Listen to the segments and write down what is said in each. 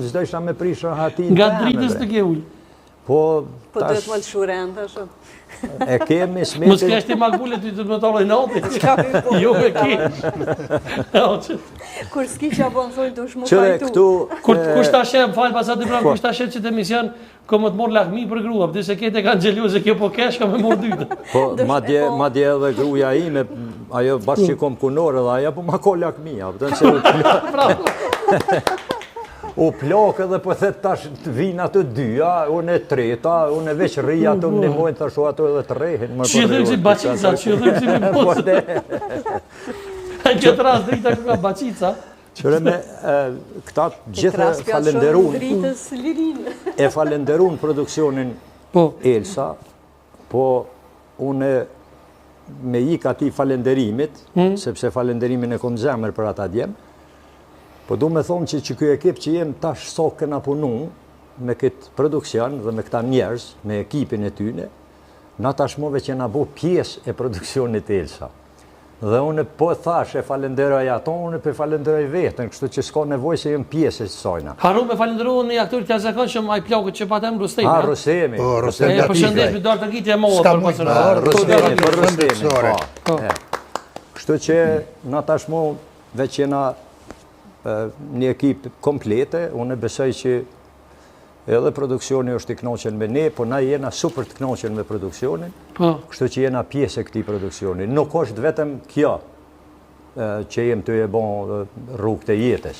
Çdo isha me prishur hatin. Nga dritës të ke ullë. Po duhet më të shuren tash. E kemi smetin. Mos kesh ti magule ty të më tolloj natë. Jo me ke. Kur s'kisha po më thonë dush më Qëre fajtu. këtu Kush ta sheh, fal pasat i kush ta sheh që të emision ko më të mor lakmi për grua, pse se kete kanë xheluze kjo po kesh ka më mor dytë. Po madje edhe gruaja ime, ajo bashkëkom kunore dhe ajo po ma ko lakmia, u plak edhe po thet tash vinë ato dyja, unë e treta, unë veç rria ato ndihmojnë tash ato edhe të rrehin. Çillim si bacica, çillim si me postë. Që të rast drita ka bacica. Qëre me këta gjithë falenderun produksionin Elsa, po unë me ik ati falenderimit, sepse falenderimin e kom zemër për ata djemë, po du me thonë që kjo ekip që jem tash so këna punu me këtë produksion dhe me këta njerëz, me ekipin e tyne, na tashmove që na bo pjesë e produksionit Elsa. Dhe unë po thash e falenderoj ato, unë po falenderoj vetën, kështu që s'ka nevojë se jem pjesë e sojna. Haru me falenderoj një aktor të jashtëzakonshëm ai plakut që patem Rustemi. Rustemi. Përshëndet me dorë të ngritje e mollë për pasur. Rustemi. Kështu që na tashmë veç jena një ekip komplete, unë besoj që edhe produksioni është i knoqen me ne, po na jena super të knoqen me produksionin, kështu që jena pjesë e këtij produksioni. Nuk është vetëm kjo që jem të e bon rrugë të jetës,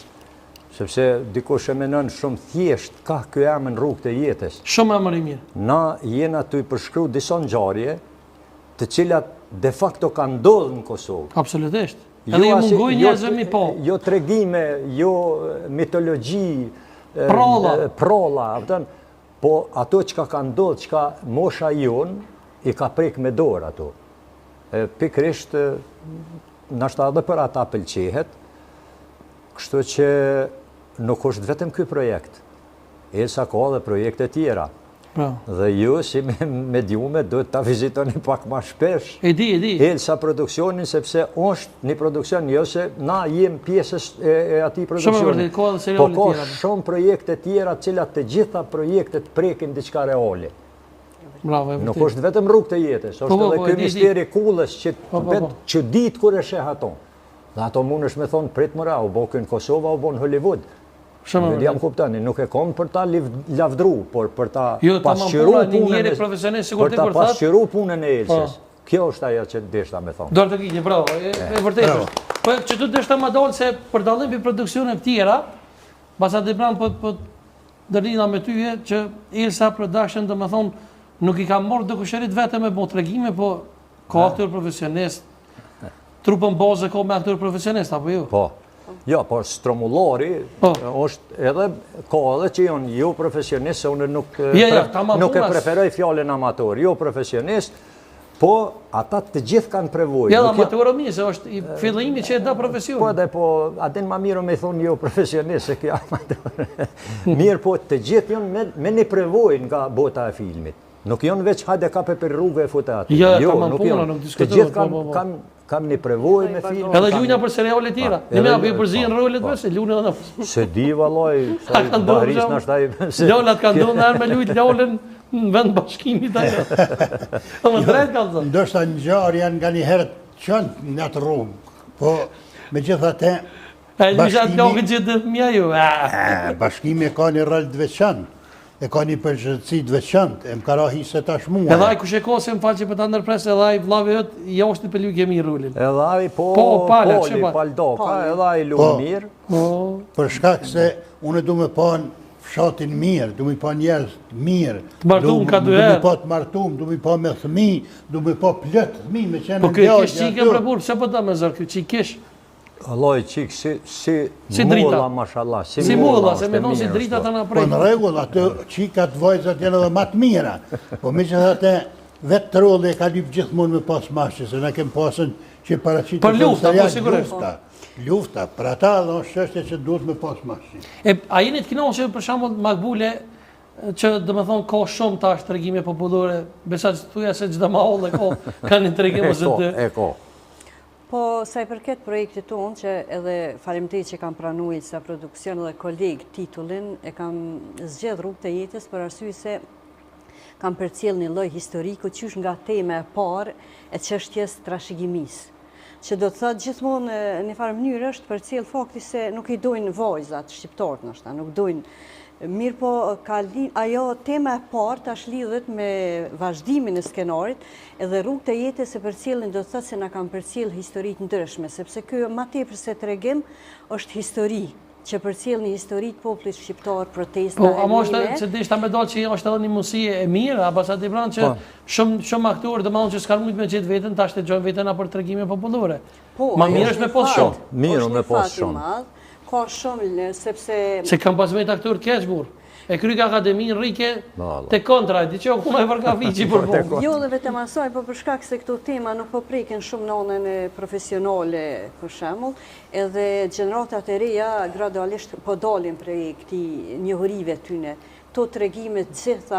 sepse dikush e menon shumë thjesht ka ky emër rrugë të jetës. Shumë emër i mirë. Na jena të i përshkruaj disa ngjarje, të cilat de facto kanë ndodhur në Kosovë. Absolutisht. Edhe i mungoj njerëzve mi po. Jo tregime, jo mitologji, prolla, po ato që ka ndodhë, që ka mosha jonë i ka prek me dorë ato. Pikrisht, nashta edhe për ata pëlqehet, kështu që nuk është vetëm ky projekt. Elsa ka dhe projekte tjera. Dhe ju, si mediume, duhet ta vizitoni pak ma shpesh. E di. Elsa produksionin, sepse është një produksion, jo se na jem pjesës e ati produksionin. Po ka shumë projekte tjera, cilat të gjitha projektet prekin diçka reale. Nuk është vetëm rrugë të jetës, është edhe ky misteri kullës që ditë kur e sheh ato. Dhe ato mund është me thonë prit mëra, u bo kënë Kosova, u bo në Hollywood. Nuk jam kuptani, nuk e kom për ta lavdru, por për ta pasqyru punën e Elsës. Kjo është ajo që deshta me thonë. Dorë të gjinje, bravo, e vërtetë është. Po që tu deshta ma dollë se për dallim për produksione tjera, basa të pranë për dërlina me tyje, që Elsa Production, dhe me thonë, nuk i ka morë dhe kusherit vete me bo të regime, po ka aktor profesionist, trupën bazë ka me aktor profesionist, apo ju? Po. Jo, por stromulori është edhe, ka edhe që janë jo profesionist, se unë nuk e preferoj fjallën amator, jo profesionist, po ata të gjithë kanë prevojë. Ja, amatorë mi, se është i fillimi që e da profesion. Po edhe, po, adin ma mirë me thonë jo profesionist, se kjo amator. Mirë, po të gjithë janë me një prevojë nga bota e filmit. Nuk janë veç hajde kape për rrugë e fute atë. Jo, nuk janë. Të gjithë kanë një prevojë me film. Edhe lujna për seriale tjera. Në me apë i përzinë rolet vërse, lujnë edhe në... Se di, valoj, Bahris në ashtaj... Ljolat kanë do në erë me lujtë ljollën në vend bashkimit ajo. Më drejt ka zë. Ndoshta në gjarë janë nga një herë qënë në atë rrugë, po me gjitha te... Bashkimi ka një rëllë të veçanë. E ka një përgjëtësi të veçantë, e më kara hise tash mua. Edhe aj kush e ka se më falë që për të ndërpresë, edhe aj vlave jëtë, ja është një pëllu kemi rullin. Edhe aj poli, paldoka, edhe aj lunë mirë. Për shkak se unë du me pa fshatin mirë, du me pa njerës mirë. Të martum ka duherë. Du me pa të martum, du me pa me thëmi, du me pa plët thëmi, me qenë në djallë. Po kjo qikë e prapur, pëse po ta me zërë, kjo qikë kish? Alloj, qikë, si mulla, mashallah. Si mulla, se me thonë si drita të në prejtë. Po në regull, atë qikat vojzat janë edhe matë mira. Po me që thate, vetë të rolle e ka lypë gjithmonë me pas mashqe, se ne kem pasën që paracitë... Për lufta, po sigurisht. Lufta, për ata dhe është qështje që duhet me pas mashqe. A jeni të kinohë që për shambull Makbule, që dhe me thonë ka shumë tash të regjime popullore, besa që të tuja se gjitha ma olle ka një të regjime ose të... Po, sa i përket projektit tonë, që edhe faleminderit që kam pranu Ilsa Produksion dhe kolegë titullin, e kam zgjedh Rrugë të jetës për arsye se kam përcjell një lloj historiku qysh nga tema e parë e çështjes trashëgimisë. Që do të thotë gjithmonë në një farë mënyrë është përcjell fakti se nuk i dojnë vajzat shqiptarët ndoshta, nuk dojnë. Mirë po, ajo tema e parë tash lidhet me vazhdimin e skenarit, edhe Rrugë të jetës e përcjellin do të thotë se na kanë përcjell historitë ndryshme, sepse ky më tepër se tregim është histori, që përcjell një histori të popullit shqiptar, protesta. Po, ama është që dishta me dalë që është edhe një mundësi e mirë, apo sa ti pranë që shumë aktorë domethënë që s'kan mujt me gjetë veten, tash të gjojnë veten për tregime popullore. Po, ma mirë është me pos shumë. Mirë me pos shumë. Ka shumë, sepse... Se kam pas vetë aktor keq burr. E kryka akademinë rrike te kontra, di që ku më e përka fiqi për punë. Jo dhe vetëm asaj, po për shkak se këto tema nuk po prekin shumë nënën e profesionale, për shembull, edhe gjeneratat e reja gradualisht po dalin prej këtij njohurive tyne. To tregime të gjitha